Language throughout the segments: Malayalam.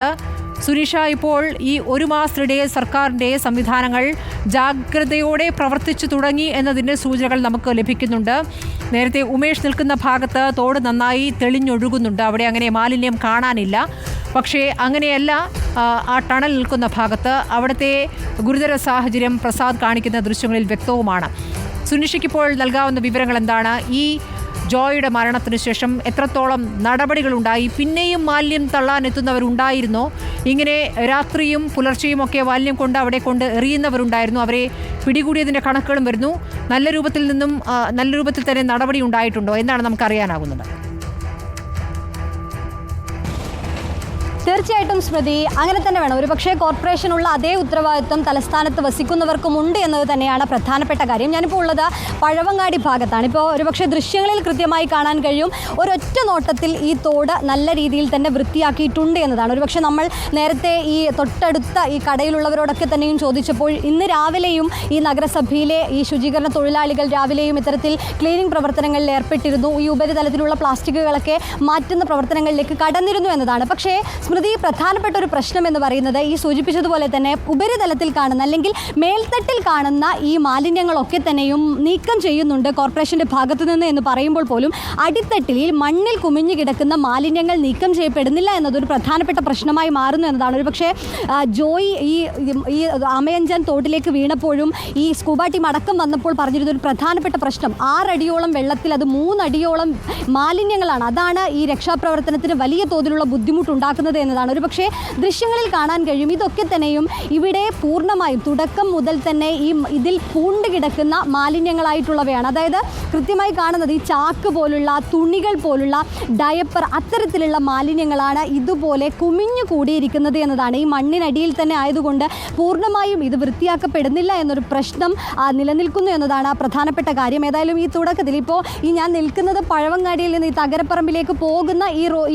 സുനിഷ, ഇപ്പോൾ ഈ ഒരു മാസത്തിനിടെ സർക്കാരിൻ്റെ സംവിധാനങ്ങൾ ജാഗ്രതയോടെ പ്രവർത്തിച്ചു തുടങ്ങി എന്നതിൻ്റെ സൂചനകൾ നമുക്ക് ലഭിക്കുന്നുണ്ട്. നേരത്തെ ഉമേഷ് നിൽക്കുന്ന ഭാഗത്ത് തോട് നന്നായി തെളിഞ്ഞൊഴുകുന്നുണ്ട്, അവിടെ അങ്ങനെ മാലിന്യം കാണാനില്ല. പക്ഷേ അങ്ങനെയല്ല, ആ ടണൽ നിൽക്കുന്ന ഭാഗത്ത് അവിടുത്തെ ഗുരുതര സാഹചര്യം പ്രസാദ് കാണിക്കുന്ന ദൃശ്യങ്ങളിൽ വ്യക്തവുമാണ്. സുനിഷയ്ക്കിപ്പോൾ നൽകാവുന്ന വിവരങ്ങൾ എന്താണ്? ഈ ജോയുടെ മരണത്തിന് ശേഷം എത്രത്തോളം നടപടികളുണ്ടായി? പിന്നെയും മാലിന്യം തള്ളാനെത്തുന്നവരുണ്ടായിരുന്നോ? ഇങ്ങനെ രാത്രിയും പുലർച്ചെയും ഒക്കെ മാലിന്യം കൊണ്ട് അവിടെ കൊണ്ട് എറിയുന്നവരുണ്ടായിരുന്നു. അവരെ പിടികൂടിയതിൻ്റെ കണക്കുകളും വരുന്നു. നല്ല രൂപത്തിൽ തന്നെ നടപടി ഉണ്ടായിട്ടുണ്ടോ എന്നാണ് നമുക്ക് അറിയാനാകുന്നത്. തീർച്ചയായിട്ടും സ്മൃതി, അങ്ങനെ തന്നെ വേണം. ഒരുപക്ഷേ കോർപ്പറേഷനുള്ള അതേ ഉത്തരവാദിത്വം തലസ്ഥാനത്ത് വസിക്കുന്നവർക്കുമുണ്ട് എന്നത് തന്നെയാണ് പ്രധാനപ്പെട്ട കാര്യം. ഞാനിപ്പോൾ ഉള്ളത് പഴവങ്ങാടി ഭാഗത്താണ്. ഇപ്പോൾ ഒരുപക്ഷെ ദൃശ്യങ്ങളിൽ കൃത്യമായി കാണാൻ കഴിയും, ഒരൊറ്റ നോട്ടത്തിൽ ഈ തോട് നല്ല രീതിയിൽ തന്നെ വൃത്തിയാക്കിയിട്ടുണ്ട് എന്നതാണ്. ഒരുപക്ഷെ നമ്മൾ നേരത്തെ ഈ തൊട്ടടുത്ത ഈ കടയിലുള്ളവരോടൊക്കെ തന്നെയും ചോദിച്ചപ്പോൾ ഇന്ന് രാവിലെയും ഈ നഗരസഭയിലെ ഈ ശുചീകരണ തൊഴിലാളികൾ രാവിലെയും ഇത്തരത്തിൽ ക്ലീനിങ് പ്രവർത്തനങ്ങളിൽ ഏർപ്പെട്ടിരുന്നു. ഈ ഉപരിതലത്തിലുള്ള പ്ലാസ്റ്റിക്കുകളൊക്കെ മാറ്റുന്ന പ്രവർത്തനങ്ങളിലേക്ക് കടന്നിരുന്നു എന്നതാണ്. പക്ഷേ സ്മൃതി, പ്രധാനപ്പെട്ട ഒരു പ്രശ്നം എന്ന് പറയുന്നത് ഈ സൂചിപ്പിച്ചതുപോലെ തന്നെ ഉപരിതലത്തിൽ കാണുന്ന അല്ലെങ്കിൽ മേൽത്തട്ടിൽ കാണുന്ന ഈ മാലിന്യങ്ങളൊക്കെ തന്നെയും നീക്കം ചെയ്യുന്നുണ്ട് കോർപ്പറേഷൻ്റെ ഭാഗത്തു നിന്ന് എന്ന് പറയുമ്പോൾ പോലും അടിത്തട്ടിൽ മണ്ണിൽ കുമിഞ്ഞു കിടക്കുന്ന മാലിന്യങ്ങൾ നീക്കം ചെയ്യപ്പെടുന്നില്ല എന്നതൊരു പ്രധാനപ്പെട്ട പ്രശ്നമായി മാറുന്നു എന്നതാണ്. ഒരു പക്ഷേ ജോയി ഈ ആമയഞ്ചാൻ തോട്ടിലേക്ക് വീണപ്പോഴും ഈ സ്കൂബ ടീം അടക്കം വന്നപ്പോൾ പറഞ്ഞിരുന്ന ഒരു പ്രധാനപ്പെട്ട പ്രശ്നം 6 അടിയോളം വെള്ളത്തിൽ അത് 3 അടിയോളം മാലിന്യങ്ങളാണ്. അതാണ് ഈ രക്ഷാപ്രവർത്തനത്തിന് വലിയ തോതിലുള്ള ബുദ്ധിമുട്ടുണ്ടാക്കുന്നത് എന്നതാണ്. ഒരു പക്ഷേ ദൃശ്യങ്ങളിൽ കാണാൻ കഴിയും. ഇതൊക്കെ തന്നെയും ഇവിടെ പൂർണ്ണമായും തുടക്കം മുതൽ തന്നെ ഇതിൽ പൂണ്ട് കിടക്കുന്ന മാലിന്യങ്ങളായിട്ടുള്ളവയാണ്. അതായത് കൃത്യമായി കാണുന്നത് ഈ ചാക്ക് പോലുള്ള, തുണികൾ പോലുള്ള, ഡയപ്പർ, അത്തരത്തിലുള്ള മാലിന്യങ്ങളാണ് ഇതുപോലെ കുമിഞ്ഞു കൂടിയിരിക്കുന്നത് എന്നതാണ്. ഈ മണ്ണിനടിയിൽ തന്നെ ആയതുകൊണ്ട് പൂർണ്ണമായും ഇത് വൃത്തിയാക്കപ്പെടുന്നില്ല എന്നൊരു പ്രശ്നം നിലനിൽക്കുന്നു എന്നതാണ് പ്രധാനപ്പെട്ട കാര്യം. ഏതായാലും ഈ തുടക്കത്തിൽ ഇപ്പോൾ ഞാൻ നിൽക്കുന്നത് പഴവങ്ങാടിയിൽ നിന്ന് ഈ തകരപ്പറമ്പിലേക്ക് പോകുന്ന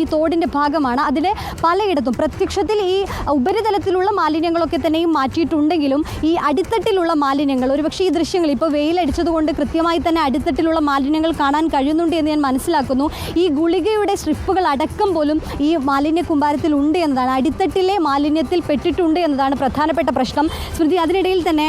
ഈ തോടിൻ്റെ ഭാഗമാണ്. അതിലെ പലയിടത്തും പ്രത്യക്ഷത്തിൽ ഈ ഉപരിതലത്തിലുള്ള മാലിന്യങ്ങളൊക്കെ തന്നെയും മാറ്റിയിട്ടുണ്ടെങ്കിലും ഈ അടിത്തട്ടിലുള്ള മാലിന്യങ്ങൾ, ഒരുപക്ഷെ ഈ ദൃശ്യങ്ങൾ ഇപ്പോൾ വെയിലടിച്ചതുകൊണ്ട് കൃത്യമായി തന്നെ അടിത്തട്ടിലുള്ള മാലിന്യങ്ങൾ കാണാൻ കഴിയുന്നുണ്ട് എന്ന് ഞാൻ മനസ്സിലാക്കുന്നു. ഈ ഗുളികയുടെ സ്ട്രിപ്പുകൾ അടക്കം പോലും ഈ മാലിന്യ കുമ്പാരത്തിൽ ഉണ്ട് എന്നതാണ്. അടിത്തട്ടിലെ മാലിന്യത്തിൽ പെട്ടിട്ടുണ്ട് എന്നതാണ് പ്രധാനപ്പെട്ട പ്രശ്നം. സ്മൃതി, അതിനിടയിൽ തന്നെ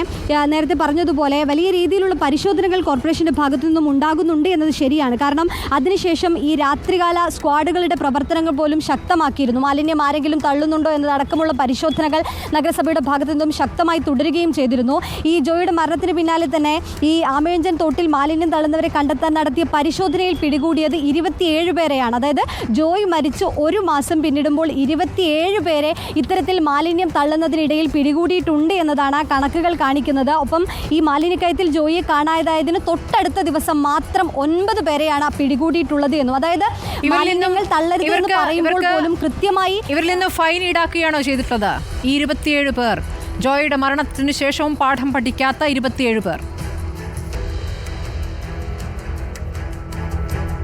നേരത്തെ പറഞ്ഞതുപോലെ വലിയ രീതിയിലുള്ള പരിശോധനകൾ കോർപ്പറേഷൻ്റെ ഭാഗത്തു നിന്നും ഉണ്ടാകുന്നുണ്ട് എന്നത് ശരിയാണ്. കാരണം അതിനുശേഷം ഈ രാത്രികാല സ്ക്വാഡുകളുടെ പ്രവർത്തനങ്ങൾ പോലും ശക്തമാക്കിയിരുന്നു. മാലിന്യം ആരെങ്കിലും തള്ളുന്നുണ്ടോ എന്നതടക്കമുള്ള പരിശോധനകൾ നഗരസഭയുടെ ഭാഗത്തു നിന്നും ശക്തമായി തുടരുകയും ചെയ്തിരുന്നു. ഈ ജോയുടെ മരണത്തിന് പിന്നാലെ തന്നെ ഈ ആമയഞ്ചൻ തോട്ടിൽ മാലിന്യം തള്ളുന്നവരെ കണ്ടെത്താൻ നടത്തിയ പരിശോധനയിൽ പിടികൂടിയത് 27 പേരെയാണ്. അതായത് ജോയ് മരിച്ച് 1 മാസം പിന്നിടുമ്പോൾ 27 പേരെ ഇത്തരത്തിൽ മാലിന്യം തള്ളുന്നതിനിടയിൽ പിടികൂടിയിട്ടുണ്ട് എന്നതാണ് കണക്കുകൾ കാണിക്കുന്നത്. ഒപ്പം ഈ മാലിന്യക്കയത്തിൽ ജോയിയെ കാണാതായതിന് തൊട്ടടുത്ത ദിവസം മാത്രം 9 പേരെയാണ് പിടികൂടിയിട്ടുള്ളത് എന്നും. അതായത് മാലിന്യങ്ങൾ തള്ളരുതെന്ന് പറയുമ്പോൾ പോലും കൃത്യമായി ഇവരിൽ നിന്ന് ഫൈൻ ഈടാക്കുകയാണോ ചെയ്തിട്ടുള്ളത്? ഈ 27 പേർ, ജോയുടെ മരണത്തിന് ശേഷവും പാഠം പഠിക്കാത്ത 27 പേർ.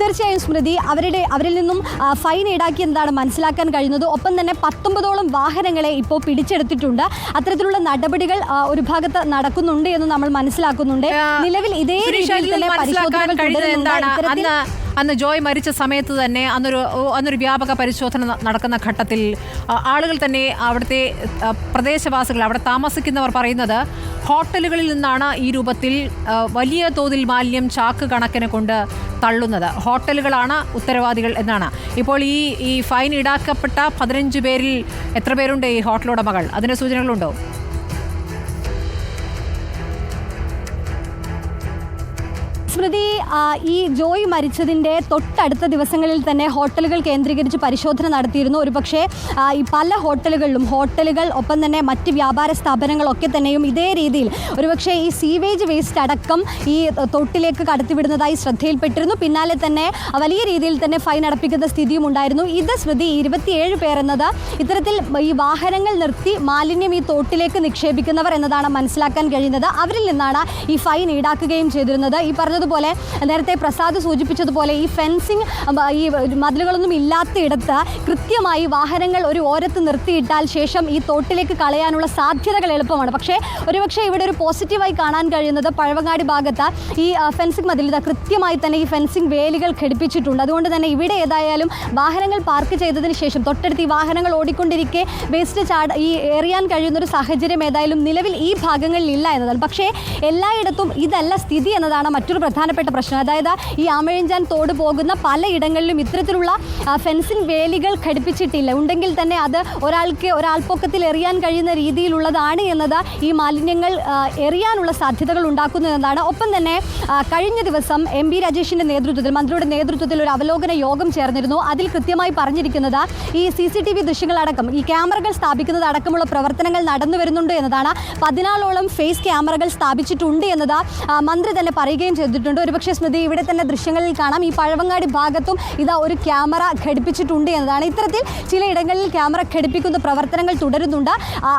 തീർച്ചയായും സ്മൃതി, അവരിൽ നിന്നും ഫൈൻ ഈടാക്കി എന്നതാണ് മനസ്സിലാക്കാൻ കഴിയുന്നത്. ഒപ്പം തന്നെ 19ഓളം വാഹനങ്ങളെ ഇപ്പോൾ പിടിച്ചെടുത്തിട്ടുണ്ട്. അത്തരത്തിലുള്ള നടപടികൾ ഒരു ഭാഗത്ത് നടക്കുന്നുണ്ട് എന്ന് നമ്മൾ മനസ്സിലാക്കുന്നുണ്ട്. നിലവിൽ ഇതേ രീതിയിൽ തന്നെ പരിശോധനകൾ തുടരുന്നുണ്ട്. അന്ന് ജോയ് മരിച്ച സമയത്ത് തന്നെ അന്നൊരു വ്യാപക പരിശോധന നടക്കുന്ന ഘട്ടത്തിൽ ആളുകൾ തന്നെ, അവിടുത്തെ പ്രദേശവാസികൾ, അവിടെ താമസിക്കുന്നവർ പറയുന്നത് ഹോട്ടലുകളിൽ നിന്നാണ് ഈ രൂപത്തിൽ വലിയ തോതിൽ മാലിന്യം ചാക്ക് കണക്കിന് കൊണ്ട് തള്ളുന്നത്. ഹോട്ടലുകളാണ് ഉത്തരവാദികൾ എന്നാണ്. ഇപ്പോൾ ഈ ഫൈൻ ഈടാക്കപ്പെട്ട 15 പേരിൽ എത്ര പേരുണ്ട് ഈ ഹോട്ടൽ ഉടമകൾ? അതിൻ്റെ സൂചനകളുണ്ടോ? സ്മൃതി, ഈ ജോയ് മരിച്ചതിൻ്റെ തൊട്ടടുത്ത ദിവസങ്ങളിൽ തന്നെ ഹോട്ടലുകൾ കേന്ദ്രീകരിച്ച് പരിശോധന നടത്തിയിരുന്നു. ഒരുപക്ഷെ ഈ പല ഹോട്ടലുകൾ ഒപ്പം തന്നെ മറ്റ് വ്യാപാര സ്ഥാപനങ്ങളൊക്കെ തന്നെയും ഇതേ രീതിയിൽ ഒരുപക്ഷെ ഈ സീവേജ് വേസ്റ്റ് അടക്കം ഈ തൊട്ടിലേക്ക് കടത്തിവിടുന്നതായി ശ്രദ്ധയിൽപ്പെട്ടിരുന്നു. പിന്നാലെ തന്നെ വലിയ രീതിയിൽ തന്നെ ഫൈൻ അടപ്പിക്കുന്ന സ്ഥിതിയും ഉണ്ടായിരുന്നു. ഇത് സ്മൃതി, 27 പേർ എന്നത് ഇത്തരത്തിൽ ഈ വാഹനങ്ങൾ നിർത്തി മാലിന്യം ഈ തോട്ടിലേക്ക് നിക്ഷേപിക്കുന്നവർ എന്നതാണ് മനസ്സിലാക്കാൻ കഴിയുന്നത്. അവരിൽ നിന്നാണ് ഈ ഫൈൻ ഈടാക്കുകയും ചെയ്തിരുന്നത്. ഈ പറഞ്ഞ പറഞ്ഞതുപോലെ നേരത്തെ പ്രസാദ് സൂചിപ്പിച്ചതുപോലെ ഈ ഫെൻസിങ് ഈ മതിലുകളൊന്നും ഇല്ലാത്തയിടത്ത് കൃത്യമായി വാഹനങ്ങൾ ഒരു ഓരത്ത് നിർത്തിയിട്ടാൽ ശേഷം ഈ തോട്ടിലേക്ക് കളയാനുള്ള സാധ്യതകൾ എളുപ്പമാണ്. പക്ഷേ ഒരുപക്ഷെ ഇവിടെ ഒരു പോസിറ്റീവായി കാണാൻ കഴിയുന്നത് പഴവങ്ങാടി ഭാഗത്ത് ഈ ഫെൻസിങ് മതിൽ കൃത്യമായി തന്നെ ഈ ഫെൻസിങ് വേലികൾ ഘടിപ്പിച്ചിട്ടുണ്ട്. അതുകൊണ്ട് തന്നെ ഇവിടെ ഏതായാലും വാഹനങ്ങൾ പാർക്ക് ചെയ്തതിന് ശേഷം തൊട്ടടുത്ത് ഈ വാഹനങ്ങൾ ഓടിക്കൊണ്ടിരിക്കെ വേസ്റ്റ് ഈ എറിയാൻ കഴിയുന്നൊരു സാഹചര്യം ഏതായാലും നിലവിൽ ഈ ഭാഗങ്ങളിൽ ഇല്ല എന്നതാണ്. പക്ഷേ എല്ലായിടത്തും ഇതല്ല സ്ഥിതി എന്നതാണ് മറ്റൊരു പ്രധാനപ്പെട്ട പ്രശ്നം. അതായത് ഈ ആമഴിഞ്ചാൻ തോട് പോകുന്ന പലയിടങ്ങളിലും ഇത്തരത്തിലുള്ള ഫെൻസിങ് വേലികൾ ഘടിപ്പിച്ചിട്ടില്ല. ഉണ്ടെങ്കിൽ തന്നെ അത് ഒരാൾപ്പൊക്കത്തിൽ എറിയാൻ കഴിയുന്ന രീതിയിലുള്ളതാണ് എന്നത് ഈ മാലിന്യങ്ങൾ എറിയാനുള്ള സാധ്യതകൾ ഉണ്ടാക്കുന്നു എന്നതാണ്. ഒപ്പം തന്നെ കഴിഞ്ഞ ദിവസം MP രാജേഷിൻ്റെ നേതൃത്വത്തിൽ, മന്ത്രിയുടെ നേതൃത്വത്തിൽ ഒരു അവലോകന യോഗം ചേർന്നിരുന്നു. അതിൽ കൃത്യമായി പറഞ്ഞിരിക്കുന്നത് ഈ CCTV ദൃശ്യങ്ങളടക്കം ഈ ക്യാമറകൾ സ്ഥാപിക്കുന്നത് അടക്കമുള്ള പ്രവർത്തനങ്ങൾ നടന്നു വരുന്നുണ്ട് എന്നതാണ്. 14ഓളം ഫേസ് ക്യാമറകൾ സ്ഥാപിച്ചിട്ടുണ്ട് എന്നത് മന്ത്രി തന്നെ പറയുകയും ചെയ്തിട്ടുണ്ട്. ഒരുപക്ഷെ സ്മൃതി, ഇവിടെ തന്നെ ദൃശ്യങ്ങളിൽ കാണാം ഈ പഴവങ്ങാടി ഭാഗത്തും ഇതാ ഒരു ക്യാമറ ഘടിപ്പിച്ചിട്ടുണ്ട് എന്നതാണ്. ഇത്തരത്തിൽ ചിലയിടങ്ങളിൽ ക്യാമറ ഘടിപ്പിക്കുന്ന പ്രവർത്തനങ്ങൾ തുടരുന്നുണ്ട്.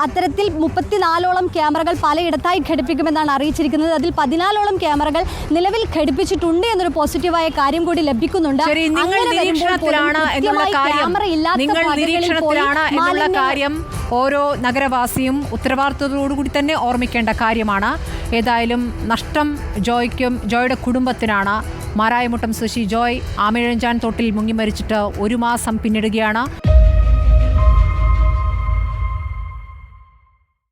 അത്തരത്തിൽ 34ഓളം ക്യാമറകൾ പലയിടത്തായി ഘടിപ്പിക്കുമെന്നാണ് അറിയിച്ചിരിക്കുന്നത്. അതിൽ 14ഓളം ക്യാമറകൾ നിലവിൽ ഘടിപ്പിച്ചിട്ടുണ്ട് എന്നൊരു പോസിറ്റീവായ കാര്യം കൂടി ലഭിക്കുന്നുണ്ട്. കാര്യം ഓരോ നഗരവാസിയും ഉത്തരവാദിത്വത്തോടുകൂടി തന്നെ ഓർമ്മിക്കേണ്ട കാര്യമാണ്. ഏതായാലും നഷ്ടം ജോയ്ക്കും ജോയുടെ കുടുംബത്തിനാണ്. മാരായമുട്ടം സ്വദേശി ജോയ് ആമയിഴഞ്ചാൻ തോട്ടിൽ മുങ്ങി മരിച്ചിട്ട് 1 മാസം പിന്നിടുകയാണ്.